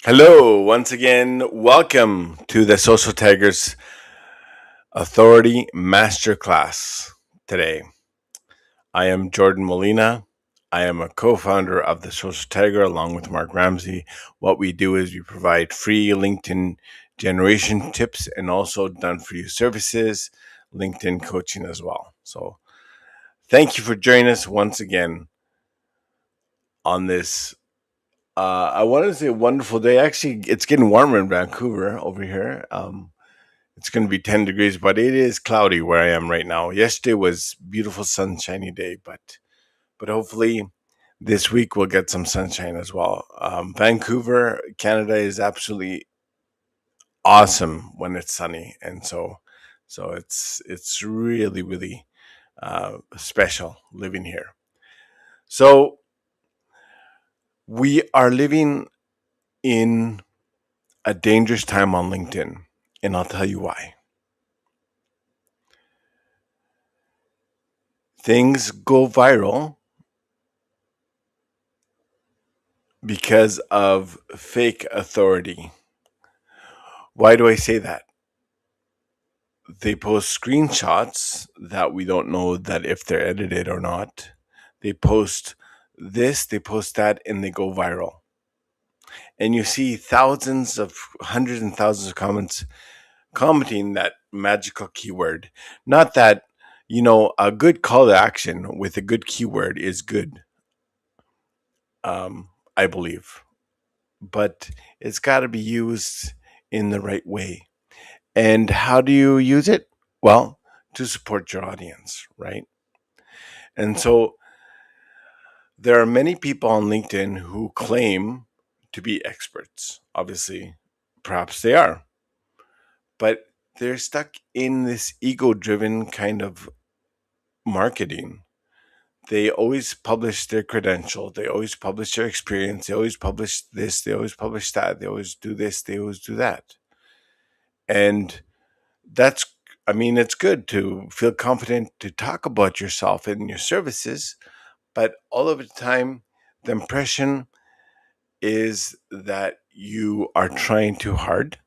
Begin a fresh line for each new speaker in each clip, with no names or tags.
Hello, once again. Welcome to the Social Tigers Authority Masterclass today. I am Jordan Molina. I am a co founder of the Social Tiger along with Mark Ramsey. What we do is we provide free LinkedIn generation tips and also done for you services, LinkedIn coaching as well. So, thank you for joining us once again on this. I wanted to say a wonderful day. Actually, it's getting warmer in Vancouver over here. It's going to be 10 degrees, but it is cloudy where I am right now. Yesterday was beautiful sunshiny day, but hopefully this week we'll get some sunshine as well. Vancouver, Canada is absolutely awesome when it's sunny, and so it's really special living here. So we are living in a dangerous time on LinkedIn, and I'll tell you why. Things go viral because of fake authority. Why do I say that? They post screenshots that we don't know that if they're edited or not. They post this, they post that, and they go viral. And you see thousands of hundreds and thousands of comments commenting that magical keyword. Not that, a good call to action with a good keyword is good, I believe. But it's got to be used in the right way. And how do you use it? Well, to support your audience, right? And so there are many people on LinkedIn who claim to be experts. Obviously, perhaps they are, but they're stuck in this ego driven kind of marketing. They always publish their credential, they always publish their experience, they always publish this, they always publish that, they always do this, they always do that. And that's I mean, it's good to feel confident to talk about yourself and your services, but all of the time the impression is that you are trying too hard,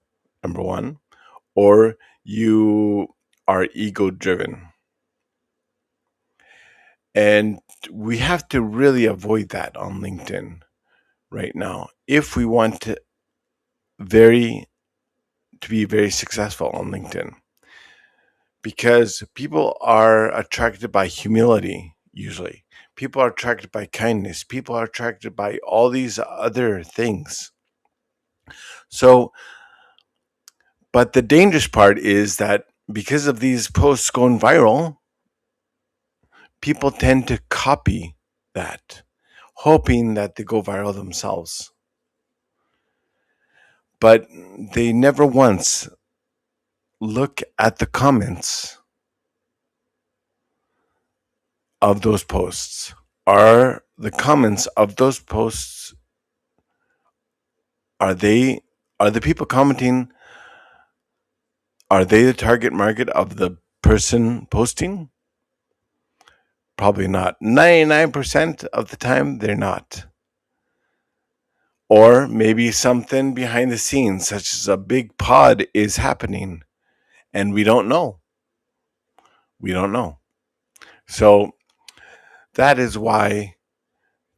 number one, or you are ego driven. And we have to really avoid that on LinkedIn right now if we want very to be very successful on LinkedIn, because people are attracted by humility usually. People are attracted by kindness. People are attracted by all these other things. So, but the dangerous part is that because of these posts going viral, people tend to copy that, hoping that they go viral themselves. But they never once look at the comments of those posts. Are the comments of those posts, are they are the people commenting, are they the target market of the person posting? Probably not. 99% of the time they're not. Or maybe something behind the scenes, such as a big pod, is happening and we don't know. We don't know. So that is why,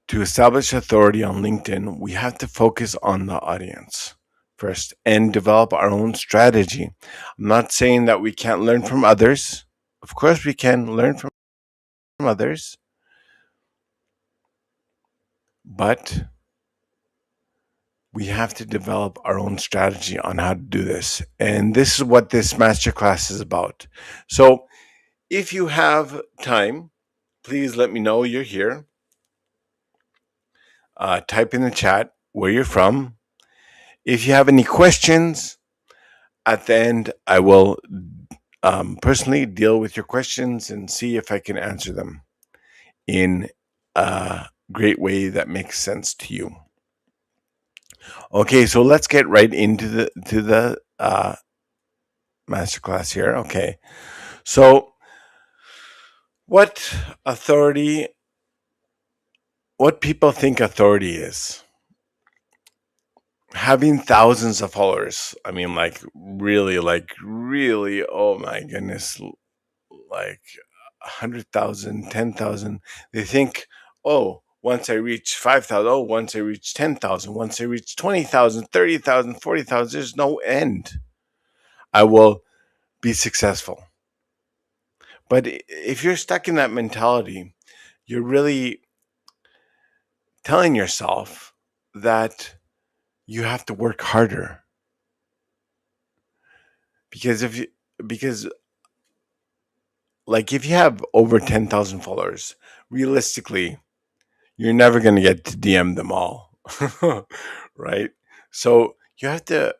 to establish authority on LinkedIn, we have to focus on the audience first and develop our own strategy. I'm not saying that we can't learn from others. Of course, we can learn from others, but we have to develop our own strategy on how to do this. And this is what this masterclass is about. So if you have time, please let me know you're here. Type in the chat where you're from. If you have any questions, at the end, I will personally deal with your questions and see if I can answer them in a great way that makes sense to you. Okay, so let's get right into the masterclass here. Okay, so what authority? What people think authority is? having thousands of followers. I mean, like really, oh my goodness, like 100,000, 10,000. They think, oh, once I reach 5,000, oh, once I reach 10,000, once I reach 20,000, 30,000, 40,000, there's no end. I will be successful. But if you're stuck in that mentality, you're really telling yourself that you have to work harder. Because because if you have over 10,000 followers, realistically, you're never going to get to DM them all. Right? So you have to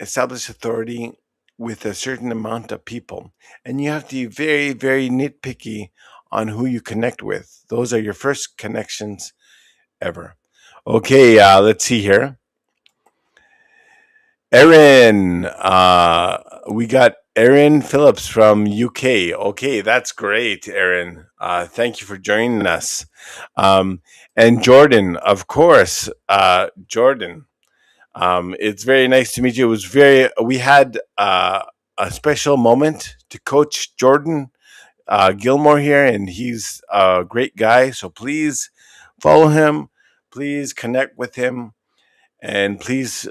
establish authority with a certain amount of people, and you have to be very, very nitpicky on who you connect with. Those are your first connections ever. Okay, let's see here. Erin, we got Erin Phillips from UK. Okay, that's great, Erin. Thank you for joining us. And Jordan, of course, Jordan. It's very nice to meet you. It was very. We had a special moment to coach Jordan Gilmore here, and he's a great guy. So please follow him. Please connect with him, and please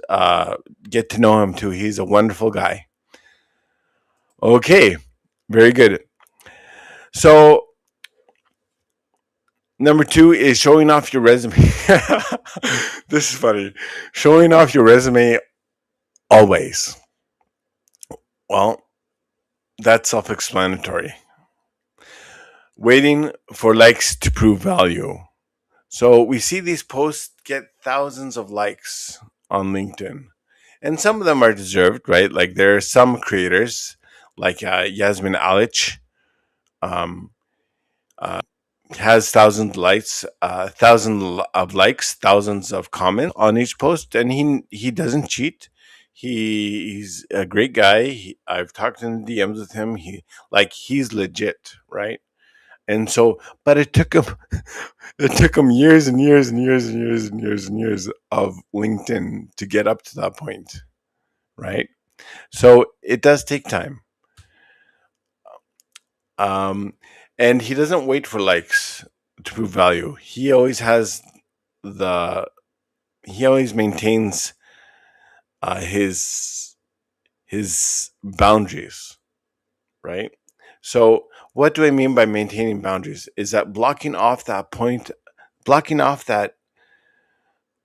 get to know him too. He's a wonderful guy. Okay, very good. So number two is showing off your resume. This is funny. Showing off your resume always. Well, that's self-explanatory. Waiting for likes to prove value. So we see these posts get thousands of likes on LinkedIn, and some of them are deserved, right? Like there are some creators, like Yasmin Alich, um, has thousands likes, of likes, thousands of comments on each post, and he doesn't cheat. He's a great guy. I've talked in the DMs with him. He's legit, right? And so, but it took him years and years and years and years and years and years of LinkedIn to get up to that point, right? So it does take time. Um, and he doesn't wait for likes to prove value. The he always maintains his boundaries, right? So what do I mean by maintaining boundaries? Is that blocking off that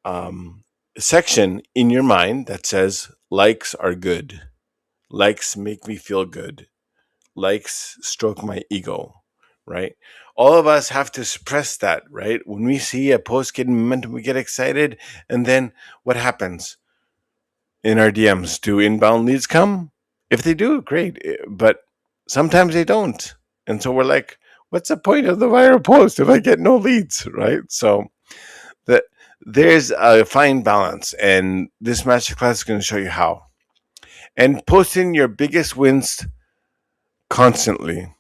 um, section in your mind that says likes are good, likes make me feel good, likes stroke my ego, right? All of us have to suppress that, right? When we see a post getting momentum, we get excited, and then what happens in our DMs? Do inbound leads come? If they do, great, but sometimes they don't, and so we're like, what's the point of the viral post if I get no leads, right? So that there's a fine balance, and this masterclass is going to show you how. And posting your biggest wins constantly.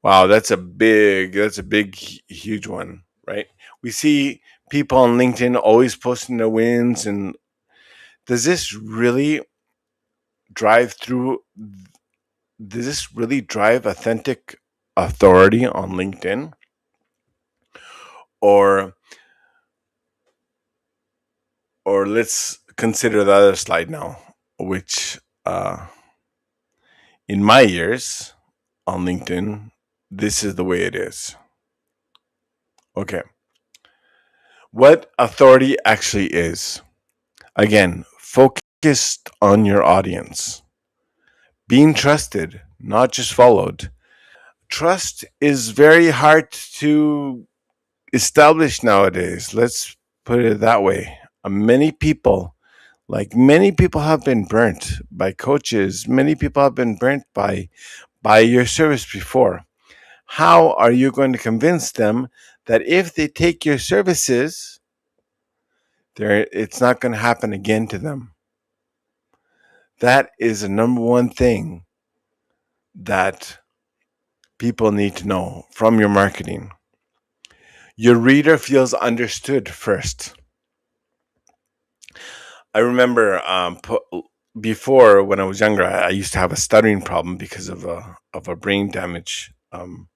Wow, that's a big, huge one, right? We see people on LinkedIn always posting their wins, and does this really drive through? Does this really drive authentic authority on LinkedIn, or let's consider the other slide now, which in my years on LinkedIn, this is the way it is. Okay, what authority actually is. Again, focused on your audience, being trusted, not just followed. Trust is very hard to establish nowadays. Let's put it that way. Many people have been burnt by coaches. Many people have been burnt by your service before. How are you going to convince them that if they take your services, it's not going to happen again to them? That is the number one thing that people need to know from your marketing. Your reader feels understood first. I remember before when I was younger, I used to have a stuttering problem because of a brain damage um,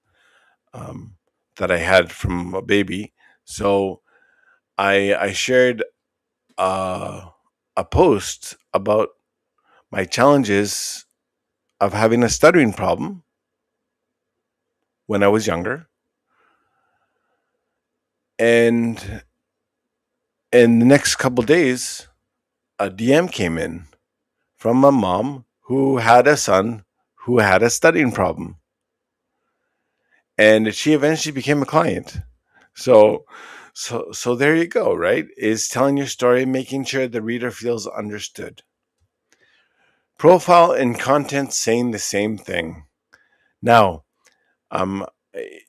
that I had from a baby. So I shared uh, a post about my challenges of having a stuttering problem when I was younger, and in the next couple days, a DM came in from a mom who had a son who had a studying problem, and she eventually became a client. So, so there you go. Right? Is telling your story, making sure the reader feels understood. Profile and content saying the same thing. Now, um,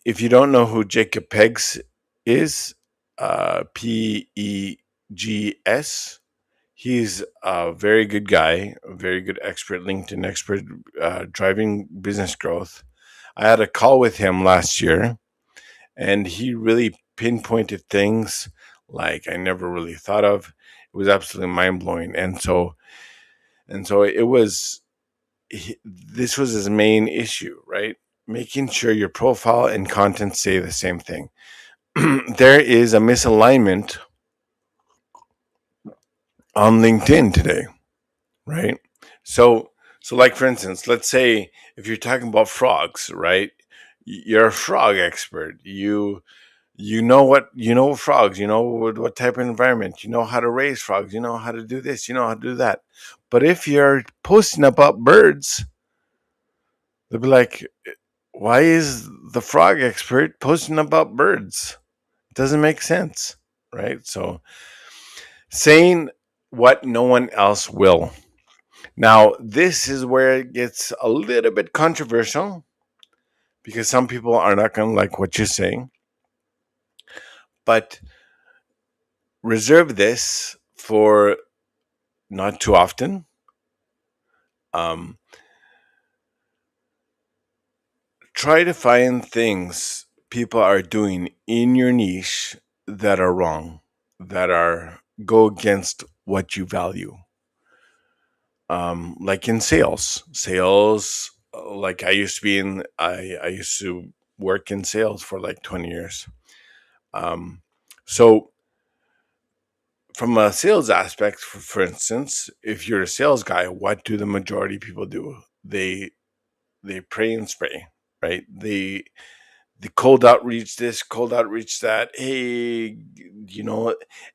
if you don't know who Jacob Peggs is, Pegs, he's a very good guy, a very good expert, LinkedIn expert, driving business growth. I had a call with him last year, and he really pinpointed things like I never really thought of. It was absolutely mind blowing, and so it was. This was his main issue, right? Making sure your profile and content say the same thing. There is a misalignment on LinkedIn today, right? So, so like for instance, let's say if you're talking about frogs, right? You're a frog expert. You know frogs. You know what type of environment. You know how to raise frogs. You know how to do this. You know how to do that. But if you're posting about birds, they'll be like, "Why is the frog expert posting about birds? It doesn't make sense, right?" So saying what no one else will. Now, this is where it gets a little bit controversial because some people are not going to like what you're saying, but reserve this for not too often. Um, Try to find things people are doing in your niche that are wrong, that are go against what you value. Like in sales, like I used to work in sales for like 20 years. Um, so from a sales aspect, for instance, if you're a sales guy, what do the majority of people do? They pray and spray, right? The cold outreach this, cold outreach that. Hey,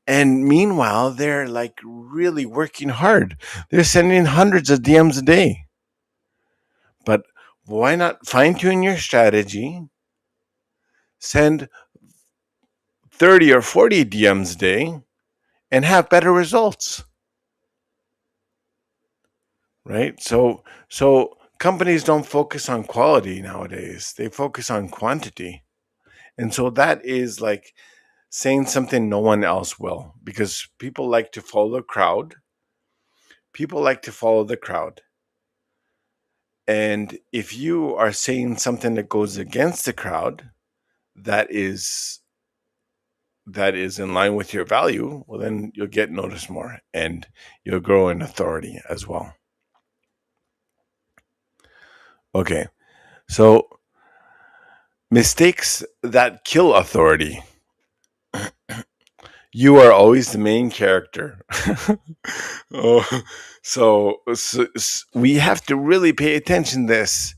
and meanwhile they're like really working hard. They're sending hundreds of DMs a day. But why not fine tune your strategy? Send 30 or 40 DMs a day and have better results, right? So companies don't focus on quality nowadays. They focus on quantity. And so that is like saying something no one else will, because people like to follow the crowd. People like to follow the crowd. And if you are saying something that goes against the crowd, that is that is in line with your value, well, then you'll get noticed more and you'll grow in authority as well. Okay, so mistakes that kill authority. You are always the main character. Oh, so we have to really pay attention to this.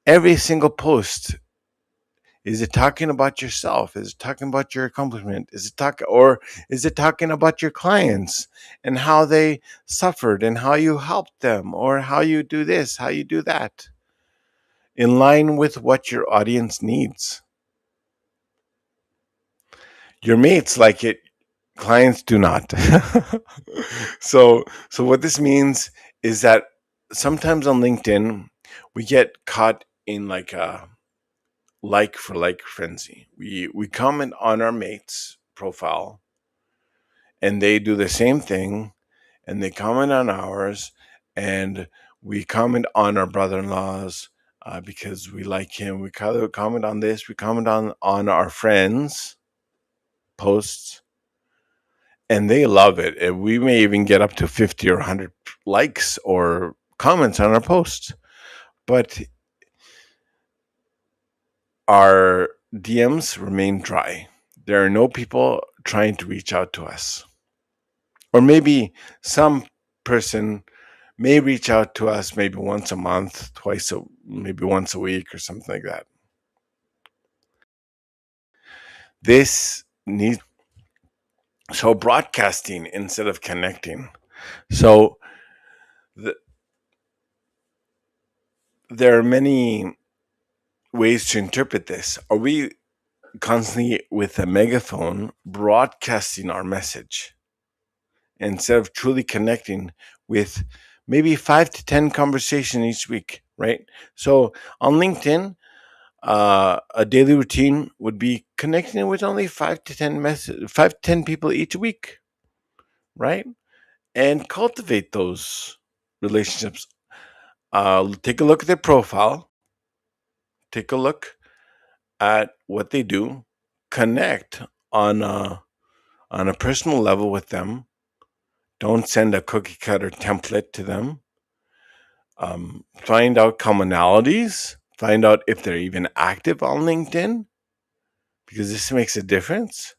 Every single post, is it talking about yourself? Is it talking about your accomplishment? Is it talking about your clients and how they suffered and how you helped them, or how you do this, how you do that, in line with what your audience needs? Your mates like it, clients do not. So what this means is that sometimes on LinkedIn we get caught in like a like for like frenzy. We comment on our mate's profile and they do the same thing, and they comment on ours, and we comment on our brother-in-laws because we like him. We comment on this. We comment on our friends' posts, and they love it. And we may even get up to 50 or 100 likes or comments on our posts. But our DMs remain dry. There are no people trying to reach out to us. Or maybe some person may reach out to us maybe once a month, maybe once a week or something like that. This needs so broadcasting instead of connecting. So the, there are many ways to interpret this. Are we constantly with a megaphone broadcasting our message instead of truly connecting with maybe 5 to 10 conversations each week, right? So on LinkedIn, a daily routine would be connecting with only 5 to 10 people each week, right? And cultivate those relationships. Take a look at their profile. Take a look at what they do. Connect on a personal level with them. Don't send a cookie cutter template to them. Find out commonalities. Find out if they're even active on LinkedIn, because this makes a difference.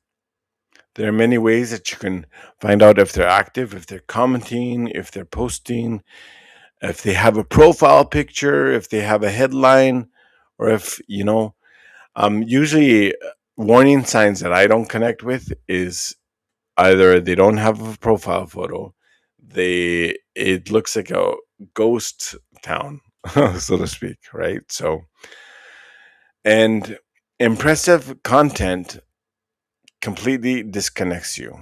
There are many ways that you can find out if they're active, if they're commenting, if they're posting, if they have a profile picture, if they have a headline, or if, usually warning signs that I don't connect with is either they don't have a profile photo, it looks like a ghost town, so to speak, right? So, and impressive content completely disconnects you.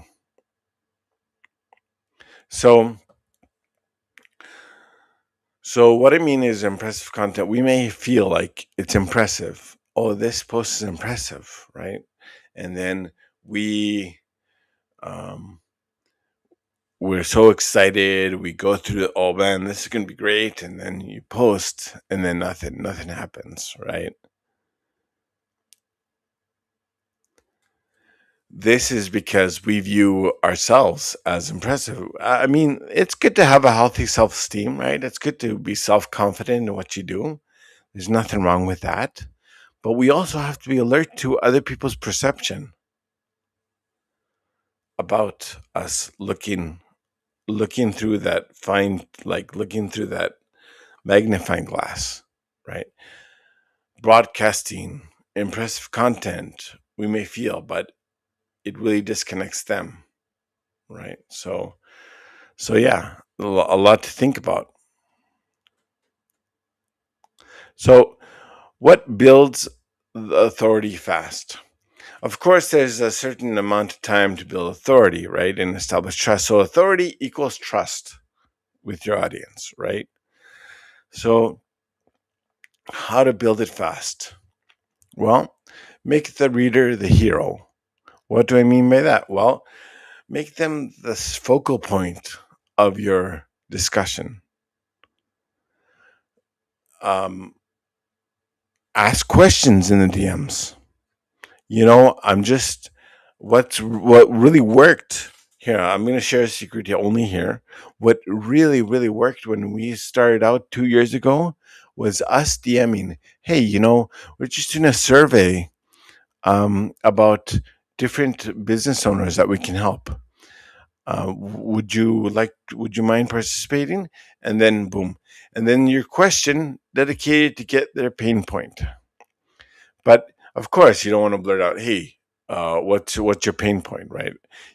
So, what I mean is impressive content. We may feel like it's impressive. Oh, this post is impressive, right? And then we um, we're so excited. We go through, oh man, this is gonna be great, and then you post, and then nothing happens, right? This is because we view ourselves as impressive. I mean, it's good to have a healthy self esteem, right? It's good to be self confident in what you do. There's nothing wrong with that. But we also have to be alert to other people's perception about us looking through that looking through that magnifying glass, right? Broadcasting impressive content we may feel, but it really disconnects them, right? So yeah, a lot to think about. So what builds the authority fast? Of course, there's a certain amount of time to build authority, right? And establish trust. So authority equals trust with your audience, right? So how to build it fast? Well, make the reader the hero. What do I mean by that? Well, make them the focal point of your discussion. Um, Ask questions in the DMs. I'm just what really worked here. I'm going to share a secret here, only here. What really, really worked when we started out 2 years ago was us DMing. Hey, we're just doing a survey about different business owners that we can help. Would you mind participating? And then boom. And then your question dedicated to get their pain point. But of course, you don't want to blurt out, "Hey, what's your pain point?" Right?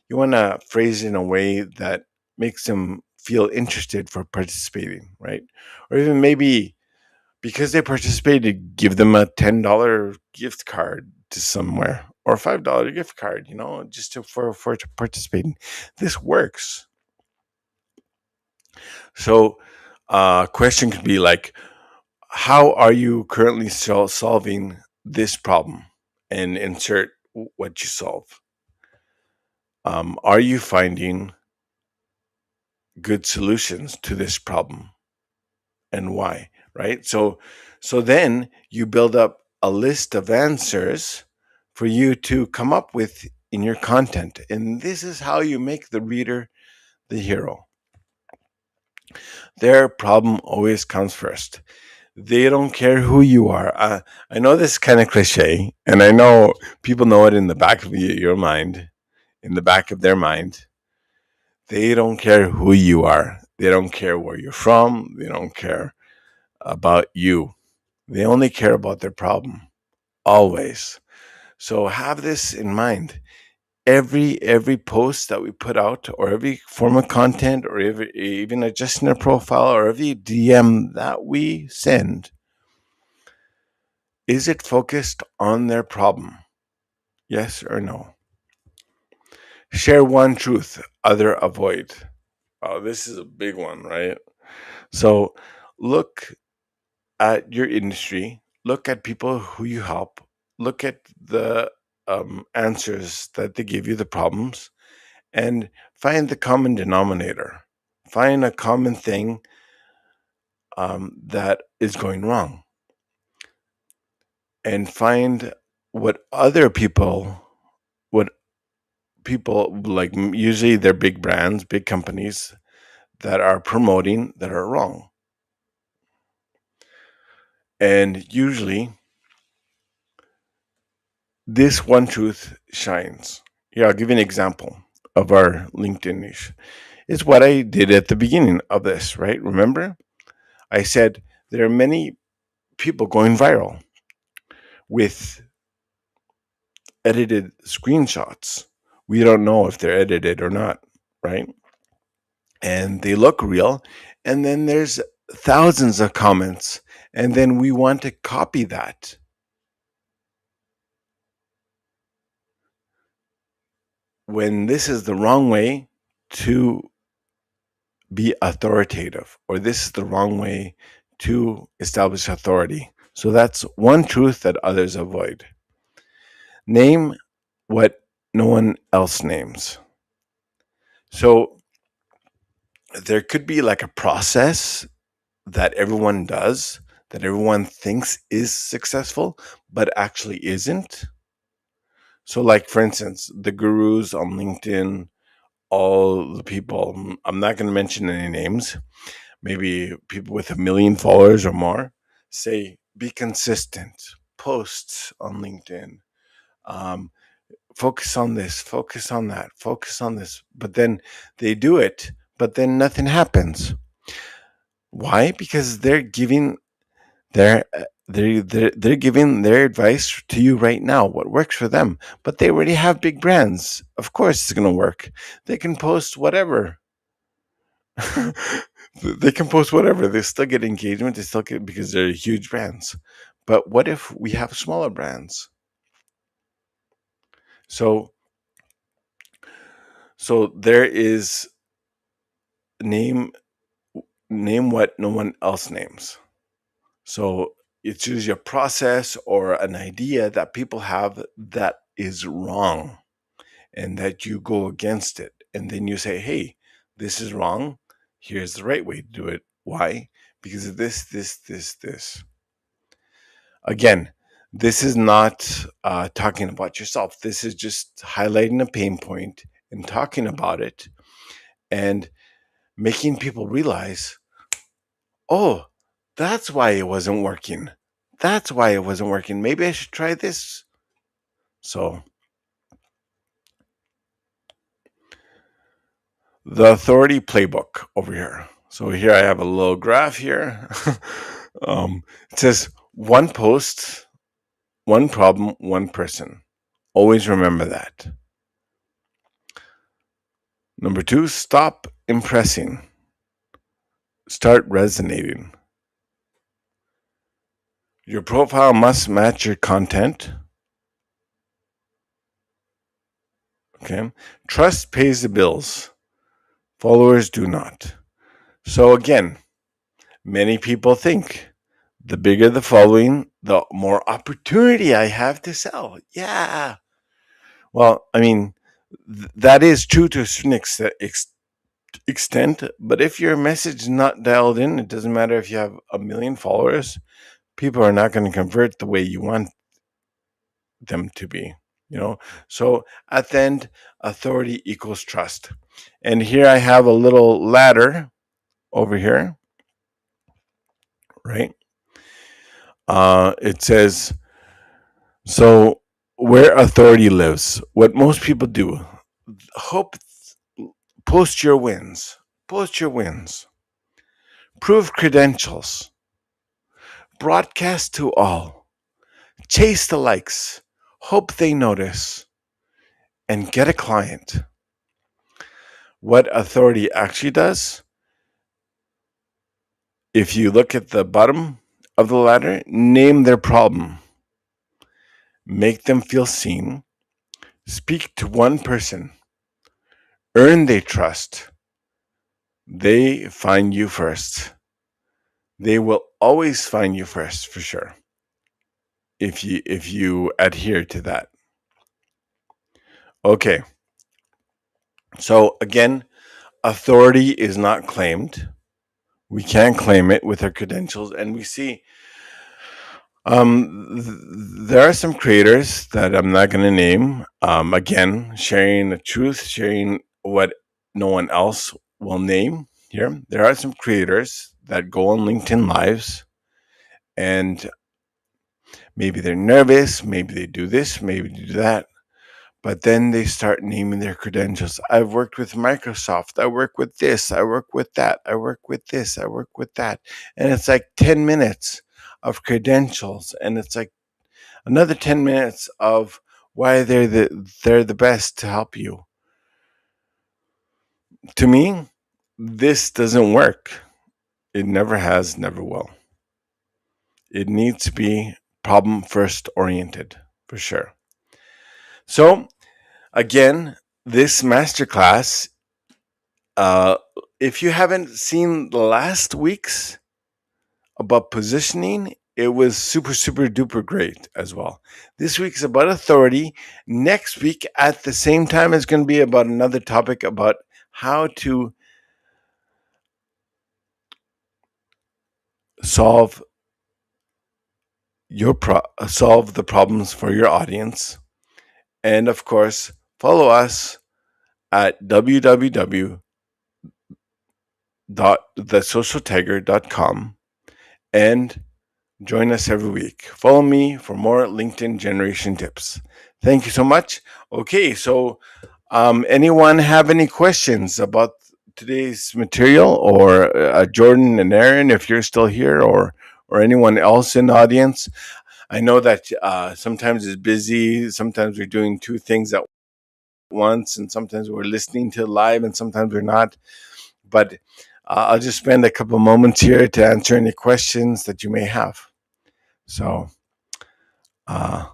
You want to phrase it in a way that makes them feel interested for participating, right? Or even maybe because they participated, give them a $10 gift card to somewhere or a $5 gift card, just for participating. This works. So, question could be like, how are you currently solving this problem? And insert what you solve. Are you finding good solutions to this problem, and why? Right. So then you build up a list of answers for you to come up with in your content. And this is how you make the reader the hero. Their problem always comes first. They don't care who you are. I know this is kind of cliche, and I know people know it in the back of your mind, in the back of their mind. They don't care who you are. They don't care where you're from. They don't care about you. They only care about their problem, always. So have this in mind. Every post that we put out, or every form of content, or even adjusting our profile, or every DM that we send, is it focused on their problem? Yes or no? Share one truth, other avoid. Oh, this is a big one, right? So look at your industry, look at people who you help, look at the answers that they give you, the problems, and find the common denominator. Find a common thing that is going wrong, and find what other people, what people like, usually they're big brands, big companies that are promoting that are wrong. And usually this one truth shines. Yeah, I'll give you an example of our LinkedIn niche. It's what I did at the beginning of this, right? Remember? I said there are many people going viral with edited screenshots. We don't know if they're edited or not, right? And they look real. And then there's thousands of comments. And then we want to copy that. When this is the wrong way to be authoritative, or this is the wrong way to establish authority. So that's one truth that others avoid. Name what no one else names. So there could be like a process that everyone does, that everyone thinks is successful, but actually isn't. So, like, for instance, the gurus on LinkedIn, all the people, I'm not going to mention any names, maybe people with 1 million followers or more, say, be consistent, posts on LinkedIn, um, focus on this, focus on that, focus on this. But then they do it, but then nothing happens. Why? Because they're giving their advice to you right now, what works for them. But they already have big brands. Of course it's going to work. They can post whatever. They can post whatever. They still get engagement. They still get, because they're huge brands. But what if we have smaller brands? So there is name what no one else names. So it's usually a process or an idea that people have that is wrong, and that you go against it. And then you say, hey, this is wrong. Here's the right way to do it. Why? Because of this. Again, this is not talking about yourself. This is just highlighting a pain point and talking about it, and making people realize, oh, that's why it wasn't working. That's why it wasn't working. Maybe I should try this. So, the authority playbook over here. So here I have a little graph here. It says one post, one problem, one person. Always remember that. Number 2, stop impressing. Start resonating. Your profile must match your content. Okay. Trust pays the bills. Followers do not. So again, many people think the bigger the following, the more opportunity I have to sell. Yeah. Well, I mean, that is true to a certain extent, but if your message is not dialed in, it doesn't matter if you have 1 million followers, people are not going to convert the way you want them to be. you know. So at the end, authority equals trust. And here I have a little ladder over here, right? It says, so where authority lives, what most people do, hope, post your wins, post your wins, prove credentials, broadcast to all, chase the likes, hope they notice, and get a client. What authority actually does, if you look at the bottom of the ladder, name their problem, make them feel seen, speak to one person, earn their trust. They find you first. They will always find you first for sure. If you adhere to that. Okay. So again, authority is not claimed. We can't claim it with our credentials, and we see there are some creators that I'm not going to name. Again, sharing the truth, sharing what no one else will name here. There are some creators that go on LinkedIn Lives, and maybe they're nervous, maybe they do this, maybe they do that, but then they start naming their credentials. I've worked with Microsoft, I work with this, I work with that, I work with this, I work with that. And it's like 10 minutes of credentials, and it's like another 10 minutes of why they're the best to help you. To me, this doesn't work. It never has, never will. It needs to be problem first oriented for sure. So again, this masterclass, uh, if you haven't seen last week's about positioning, it was super, super duper great as well. This week's about authority. Next week, at the same time, is going to be about another topic about how to solve solve the problems for your audience. And of course, follow us at www.thesocialtiger.com and join us every week. Follow me for more LinkedIn generation tips. Thank you so much. Okay, so anyone have any questions about today's material, or Jordan and Aaron, if you're still here, or anyone else in the audience? I know that sometimes it's busy. Sometimes we're doing two things at once, and sometimes we're listening to live, and sometimes we're not. But I'll just spend a couple moments here to answer any questions that you may have. So, uh,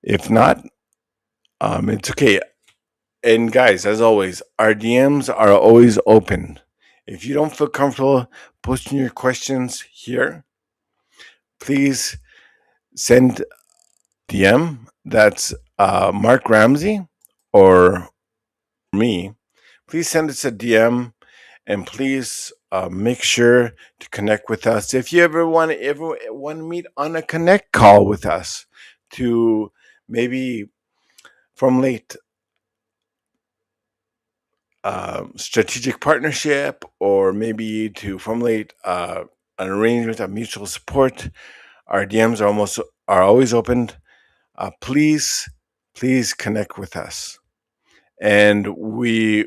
if not, it's okay. And guys, as always, our DMs are always open. If you don't feel comfortable posting your questions here, please send DM. That's Mark Ramsey or me. Please send us a DM, and please make sure to connect with us. If you ever want to meet on a connect call with us to maybe formulate strategic partnership, or maybe to formulate an arrangement of mutual support, our DMs are always open. Please connect with us, and we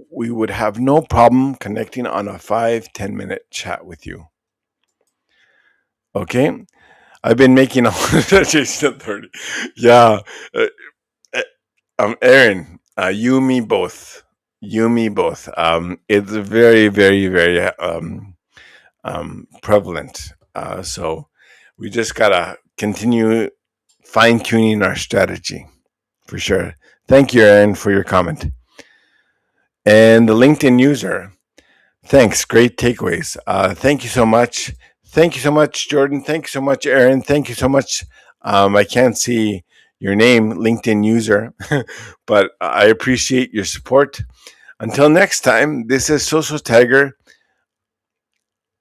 would have no problem connecting on a 5-10 minute chat with you. Okay, I've been making all Jason Authority. Yeah, uh, Aaron, you me both. You me both. It's very, very, very prevalent. So we just gotta continue fine tuning our strategy for sure. Thank you, Aaron, for your comment. And the LinkedIn user, thanks. Great takeaways. Thank you so much. Thank you so much, Jordan. Thank you so much, Aaron. Thank you so much. I can't see your name, LinkedIn user, but I appreciate your support. Until next time, this is Social Tiger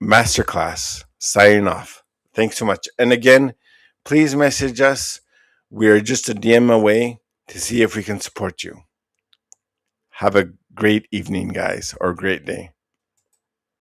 Masterclass signing off. Thanks so much. And again, please message us. We are just a DM away to see if we can support you. Have a great evening, guys, or great day.